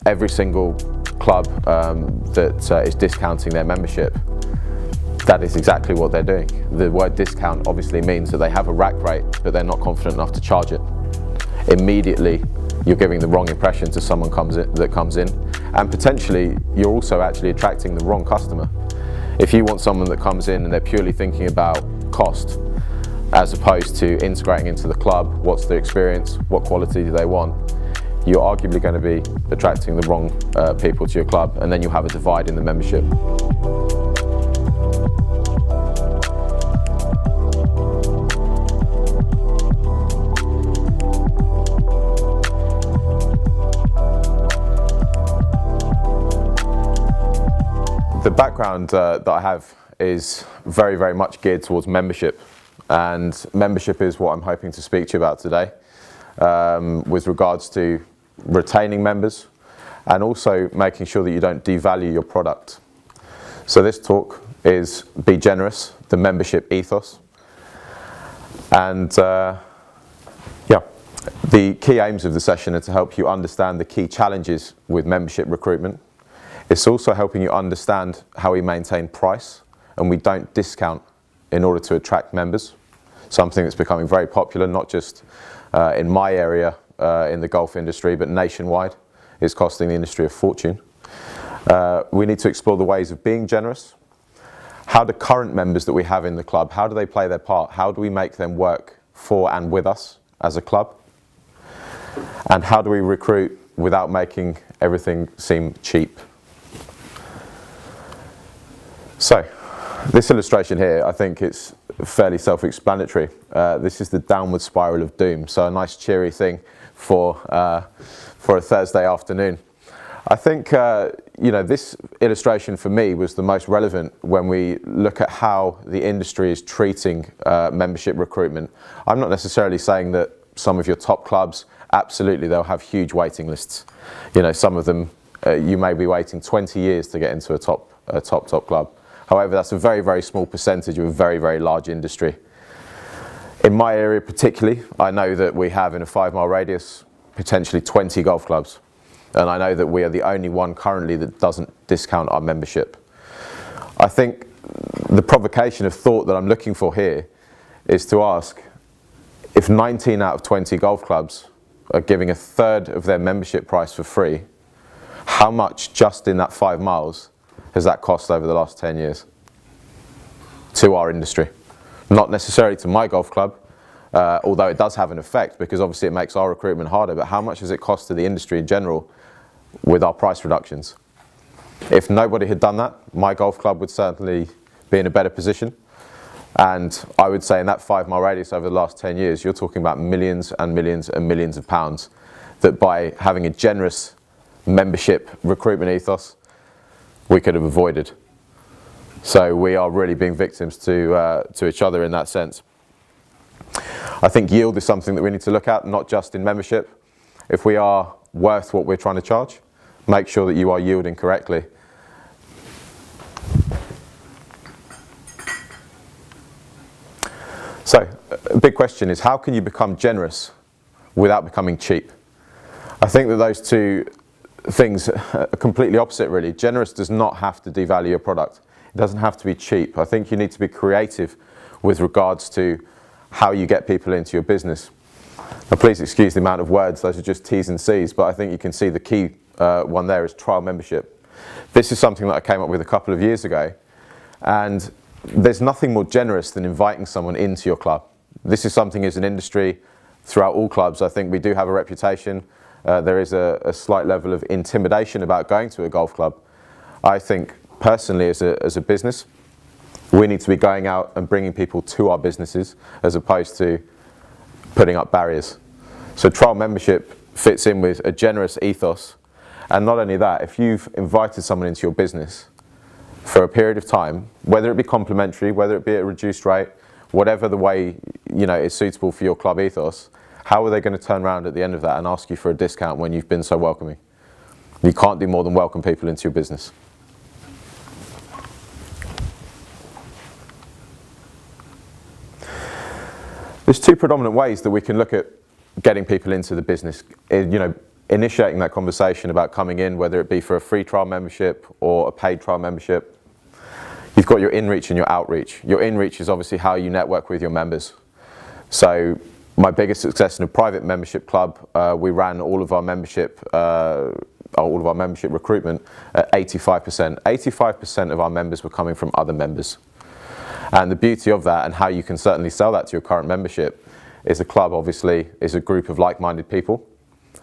every single club that is discounting their membership, that is exactly what they're doing. The word discount obviously means that they have a rack rate, but they're not confident enough to charge it. Immediately, you're giving the wrong impression to someone that comes in, and potentially you're also actually attracting the wrong customer. If you want someone that comes in and they're purely thinking about cost, as opposed to integrating into the club, what's their experience, what quality do they want, you're arguably going to be attracting the wrong people to your club, and then you'll have a divide in the membership. The background that I have is very, very much geared towards membership, and membership is what I'm hoping to speak to you about today, with regards to retaining members and also making sure that you don't devalue your product. So this talk is Be Generous, the membership ethos, and the key aims of the session are to help you understand the key challenges with membership recruitment. It's also helping you understand how we maintain price and we don't discount in order to attract members, something that's becoming very popular, not just in my area in the golf industry, but nationwide. It's costing the industry a fortune. We need to explore the ways of being generous. How do current members that we have in the club, how do they play their part? How do we make them work for and with us as a club? And how do we recruit without making everything seem cheap? So, this illustration here, I think it's fairly self-explanatory. This is the downward spiral of doom, so a nice cheery thing for a Thursday afternoon. I think this illustration for me was the most relevant when we look at how the industry is treating membership recruitment. I'm not necessarily saying that some of your top clubs, absolutely they'll have huge waiting lists. Some of them you may be waiting 20 years to get into a top club. However, that's a very, very small percentage of a very, very large industry. In my area particularly, I know that we have in a 5-mile radius potentially 20 golf clubs. And I know that we are the only one currently that doesn't discount our membership. I think the provocation of thought that I'm looking for here is to ask, if 19 out of 20 golf clubs are giving a third of their membership price for free, how much just in that 5 miles has that cost over the last 10 years to our industry? Not necessarily to my golf club, although it does have an effect because obviously it makes our recruitment harder, but how much has it cost to the industry in general with our price reductions? If nobody had done that, my golf club would certainly be in a better position. And I would say in that 5-mile radius over the last 10 years, you're talking about millions and millions and millions of pounds that by having a generous membership recruitment ethos, we could have avoided. So we are really being victims to each other in that sense. I think yield is something that we need to look at, not just in membership. If we are worth what we're trying to charge, make sure that you are yielding correctly. So a big question is, how can you become generous without becoming cheap? I think that those two things are completely opposite really. Generous does not have to devalue your product. It doesn't have to be cheap. I think you need to be creative with regards to how you get people into your business. Now please excuse the amount of words, those are just T's and C's, but I think you can see the key one there is trial membership. This is something that I came up with a couple of years ago, and there's nothing more generous than inviting someone into your club. This is something as an industry throughout all clubs. I think we do have a reputation. There is a slight level of intimidation about going to a golf club. I think personally as a business, we need to be going out and bringing people to our businesses as opposed to putting up barriers. So trial membership fits in with a generous ethos. And not only that, if you've invited someone into your business for a period of time, whether it be complimentary, whether it be at a reduced rate, whatever the way is suitable for your club ethos, how are they going to turn around at the end of that and ask you for a discount when you've been so welcoming? You can't do more than welcome people into your business. There's two predominant ways that we can look at getting people into the business. In initiating that conversation about coming in, whether it be for a free trial membership or a paid trial membership. You've got your in-reach and your outreach. Your in-reach is obviously how you network with your members. So my biggest success in a private membership club, we ran all of our membership recruitment at 85%. 85% of our members were coming from other members. And the beauty of that, and how you can certainly sell that to your current membership, is a club obviously is a group of like-minded people.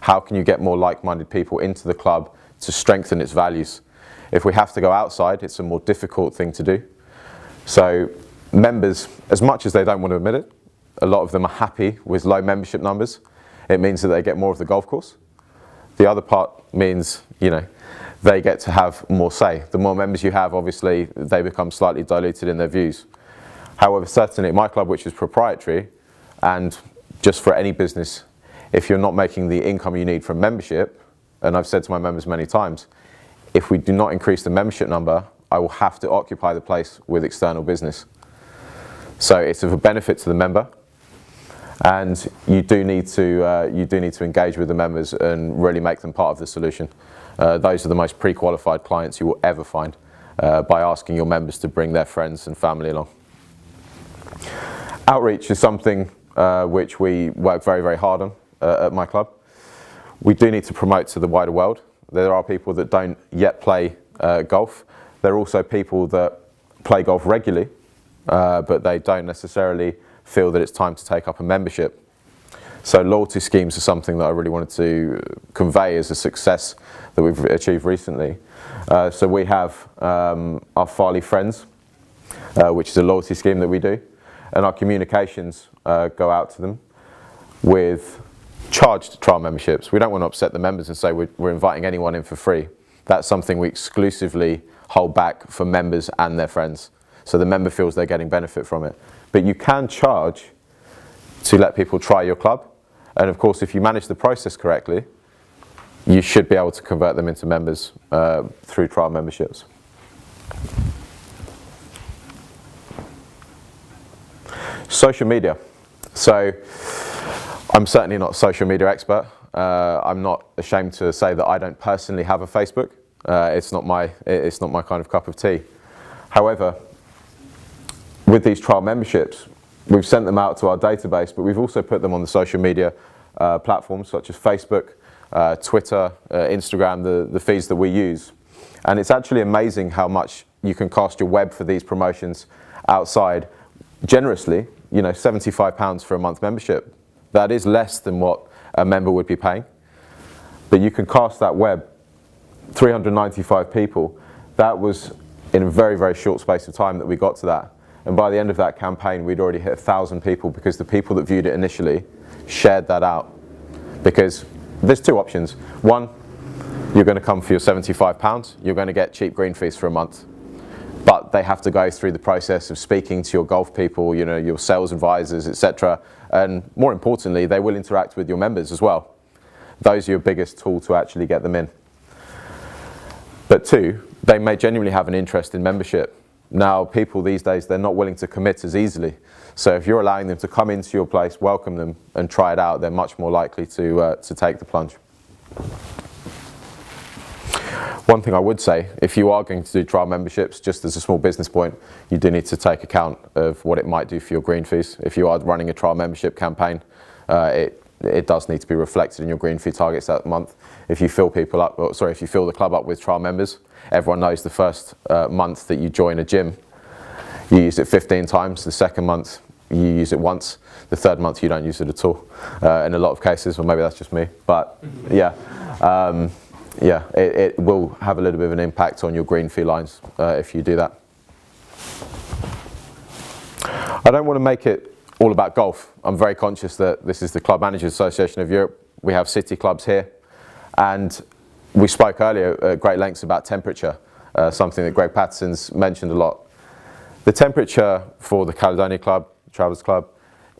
How can you get more like-minded people into the club to strengthen its values? If we have to go outside, it's a more difficult thing to do. So members, as much as they don't want to admit it, a lot of them are happy with low membership numbers. It means that they get more of the golf course. The other part means, they get to have more say. The more members you have, obviously, they become slightly diluted in their views. However, certainly at my club, which is proprietary, and just for any business, if you're not making the income you need from membership, and I've said to my members many times, if we do not increase the membership number, I will have to occupy the place with external business. So it's of a benefit to the member, and you do need to engage with the members and really make them part of the solution. Those are the most pre-qualified clients you will ever find, by asking your members to bring their friends and family along. Outreach is something which we work very, very hard on at my club. We do need to promote to the wider world. There are people that don't yet play golf. There are also people that play golf regularly, but they don't necessarily feel that it's time to take up a membership. So loyalty schemes are something that I really wanted to convey as a success that we've achieved recently. So we have our Farleigh Friends, which is a loyalty scheme that we do, and our communications go out to them with charged trial memberships. We don't want to upset the members and say we're inviting anyone in for free. That's something we exclusively hold back for members and their friends, so the member feels they're getting benefit from it. But you can charge to let people try your club, and of course if you manage the process correctly, you should be able to convert them into members through trial memberships. Social media. So I'm certainly not a social media expert. I'm not ashamed to say that I don't personally have a Facebook. It's not my kind of cup of tea. However, with these trial memberships, we've sent them out to our database, but we've also put them on the social media platforms such as Facebook, Twitter, Instagram, the feeds that we use. And it's actually amazing how much you can cast your web for these promotions outside generously. £75 for a month membership. That is less than what a member would be paying. But you can cast that web, 395 people. That was in a very, very short space of time that we got to that. And by the end of that campaign, we'd already hit 1,000 people, because the people that viewed it initially shared that out. Because there's two options. One, you're going to come for your £75. You're going to get cheap green fees for a month. But they have to go through the process of speaking to your golf people, your sales advisors, etc. And more importantly, they will interact with your members as well. Those are your biggest tool to actually get them in. But two, they may genuinely have an interest in membership. Now, people these days, they're not willing to commit as easily. So if you're allowing them to come into your place, welcome them, and try it out, they're much more likely to take the plunge. One thing I would say, if you are going to do trial memberships, just as a small business point, you do need to take account of what it might do for your green fees. If you are running a trial membership campaign, it does need to be reflected in your green fee targets that month. If you fill if you fill the club up with trial members, everyone knows the first month that you join a gym, you use it 15 times. The second month, you use it once. The third month, you don't use it at all. In a lot of cases, or maybe that's just me, but yeah. It will have a little bit of an impact on your green fee lines if you do that. I don't want to make it all about golf. I'm very conscious that this is the Club Managers Association of Europe. We have city clubs here, and we spoke earlier at great lengths about temperature, something that Greg Patterson's mentioned a lot. The temperature for the Caledonia Club, Travers Club,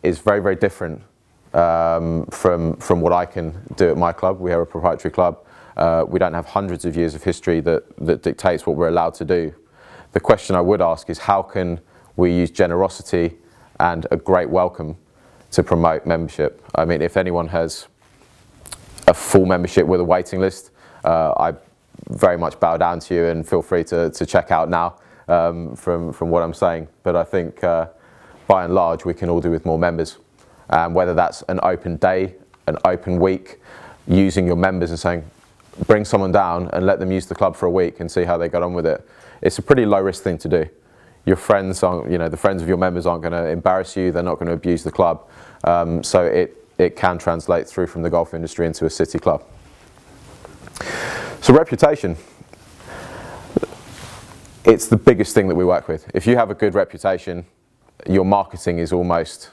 is very, very different from what I can do at my club. We have a proprietary club. We don't have hundreds of years of history that dictates what we're allowed to do. The question I would ask is, how can we use generosity and a great welcome to promote membership? I mean, if anyone has a full membership with a waiting list, I very much bow down to you, and feel free to check out now from what I'm saying. But I think by and large we can all do with more members, whether that's an open day, an open week, using your members and saying bring someone down and let them use the club for a week and see how they got on with it. It's a pretty low risk thing to do. Your friends aren't, the friends of your members aren't going to embarrass you, they're not going to abuse the club, so it can translate through from the golf industry into a city club. So reputation, it's the biggest thing that we work with. If you have a good reputation, your marketing is almost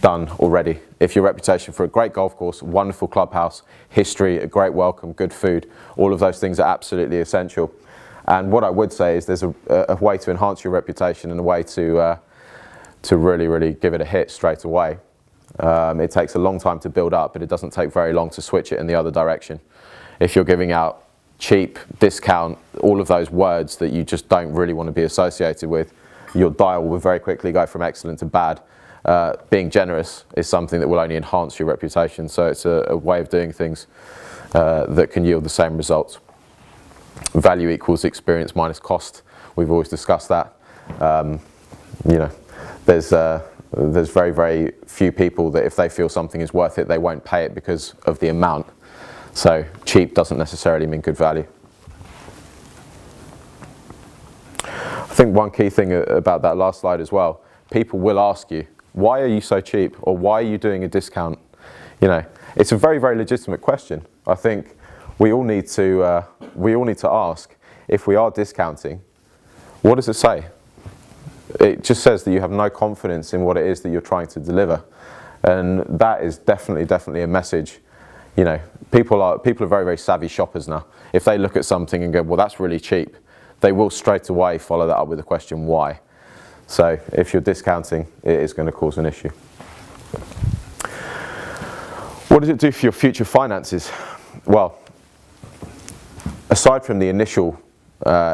done already. If your reputation for a great golf course, wonderful clubhouse, history, a great welcome, good food, all of those things are absolutely essential. And what I would say is there's a way to enhance your reputation and a way to really give it a hit straight away. It takes a long time to build up, but it doesn't take very long to switch it in the other direction. If you're giving out cheap, discount, all of those words that you just don't really want to be associated with, your dial will very quickly go from excellent to bad. Being generous is something that will only enhance your reputation, so it's a way of doing things that can yield the same results. Value equals experience minus cost. We've always discussed that. There's very, very few people that if they feel something is worth it, they won't pay it because of the amount. So cheap doesn't necessarily mean good value. I think one key thing about that last slide as well, people will ask you, why are you so cheap? Or why are you doing a discount? It's a very, very legitimate question. I think we all need to ask, if we are discounting, what does it say? It just says that you have no confidence in what it is that you're trying to deliver, and that is definitely a message. People are very, very savvy shoppers now. If they look at something and go, well, that's really cheap, they will straight away follow that up with the question why. So if you're discounting, it is going to cause an issue. What does it do for your future finances? Well, aside from the initial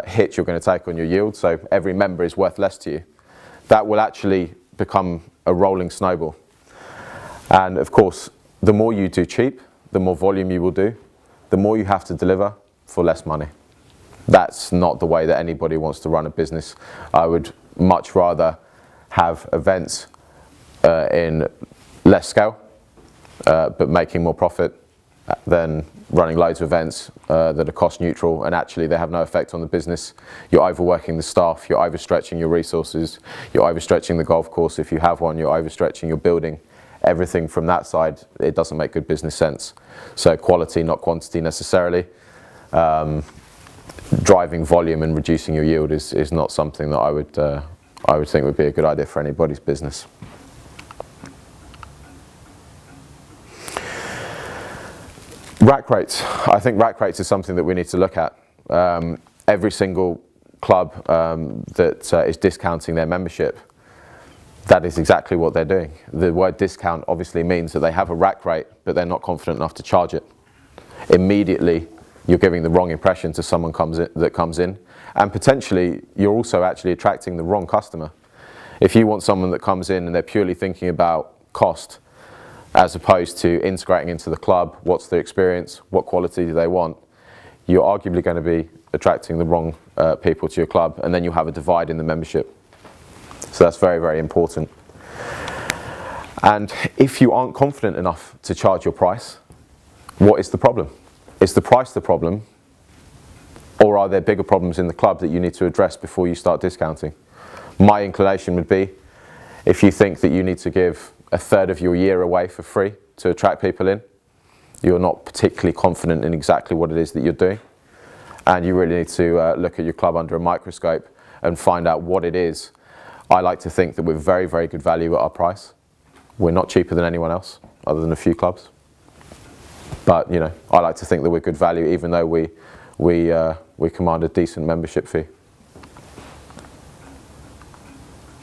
hit you're going to take on your yield, so every member is worth less to you, that will actually become a rolling snowball. And of course, the more you do cheap, the more volume you will do, the more you have to deliver for less money. That's not the way that anybody wants to run a business. I would much rather have events in less scale, but making more profit, than running loads of events that are cost neutral and actually they have no effect on the business. You're overworking the staff, you're overstretching your resources, you're overstretching the golf course if you have one, you're overstretching your building. Everything from that side, it doesn't make good business sense. So quality, not quantity necessarily. Driving volume and reducing your yield is not something that I would think would be a good idea for anybody's business. Rack rates. I think rack rates is something that we need to look at. Every single club that is discounting their membership, that is exactly what they're doing. The word discount obviously means that they have a rack rate, but they're not confident enough to charge it. Immediately, you're giving the wrong impression to someone that comes in, and potentially you're also actually attracting the wrong customer. If you want someone that comes in and they're purely thinking about cost, as opposed to integrating into the club, what's the experience, what quality do they want, you're arguably going to be attracting the wrong people to your club, and then you'll have a divide in the membership. So that's very, very important. And if you aren't confident enough to charge your price, what is the problem? Is the price the problem, or are there bigger problems in the club that you need to address before you start discounting? My inclination would be, if you think that you need to give a third of your year away for free to attract people in, you're not particularly confident in exactly what it is that you're doing, and you really need to look at your club under a microscope and find out what it is. I like to think that we're very, very good value at our price. We're not cheaper than anyone else, other than a few clubs. But I like to think that we're good value, even though we command a decent membership fee.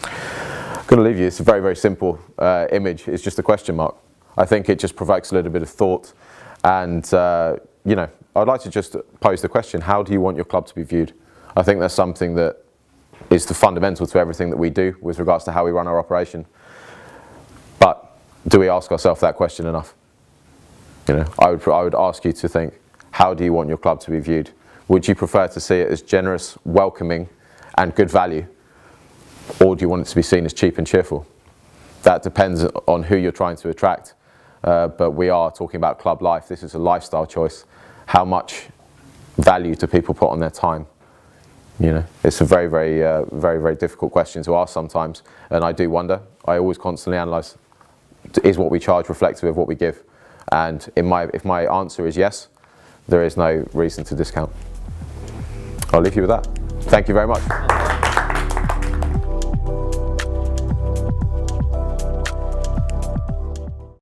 I'm going to leave you. It's a very, very simple image. It's just a question mark. I think it just provokes a little bit of thought, and I'd like to just pose the question: how do you want your club to be viewed? I think that's something that is the fundamental to everything that we do with regards to how we run our operation. But do we ask ourselves that question enough? You know, I would ask you to think, how do you want your club to be viewed? Would you prefer to see it as generous, welcoming, and good value? Or do you want it to be seen as cheap and cheerful? That depends on who you're trying to attract. But we are talking about club life. This is a lifestyle choice. How much value do people put on their time? You know, it's a very, very difficult question to ask sometimes. And I do wonder, I always constantly analyse, is what we charge reflective of what we give? And if my answer is yes, there is no reason to discount. I'll leave you with that. Thank you very much.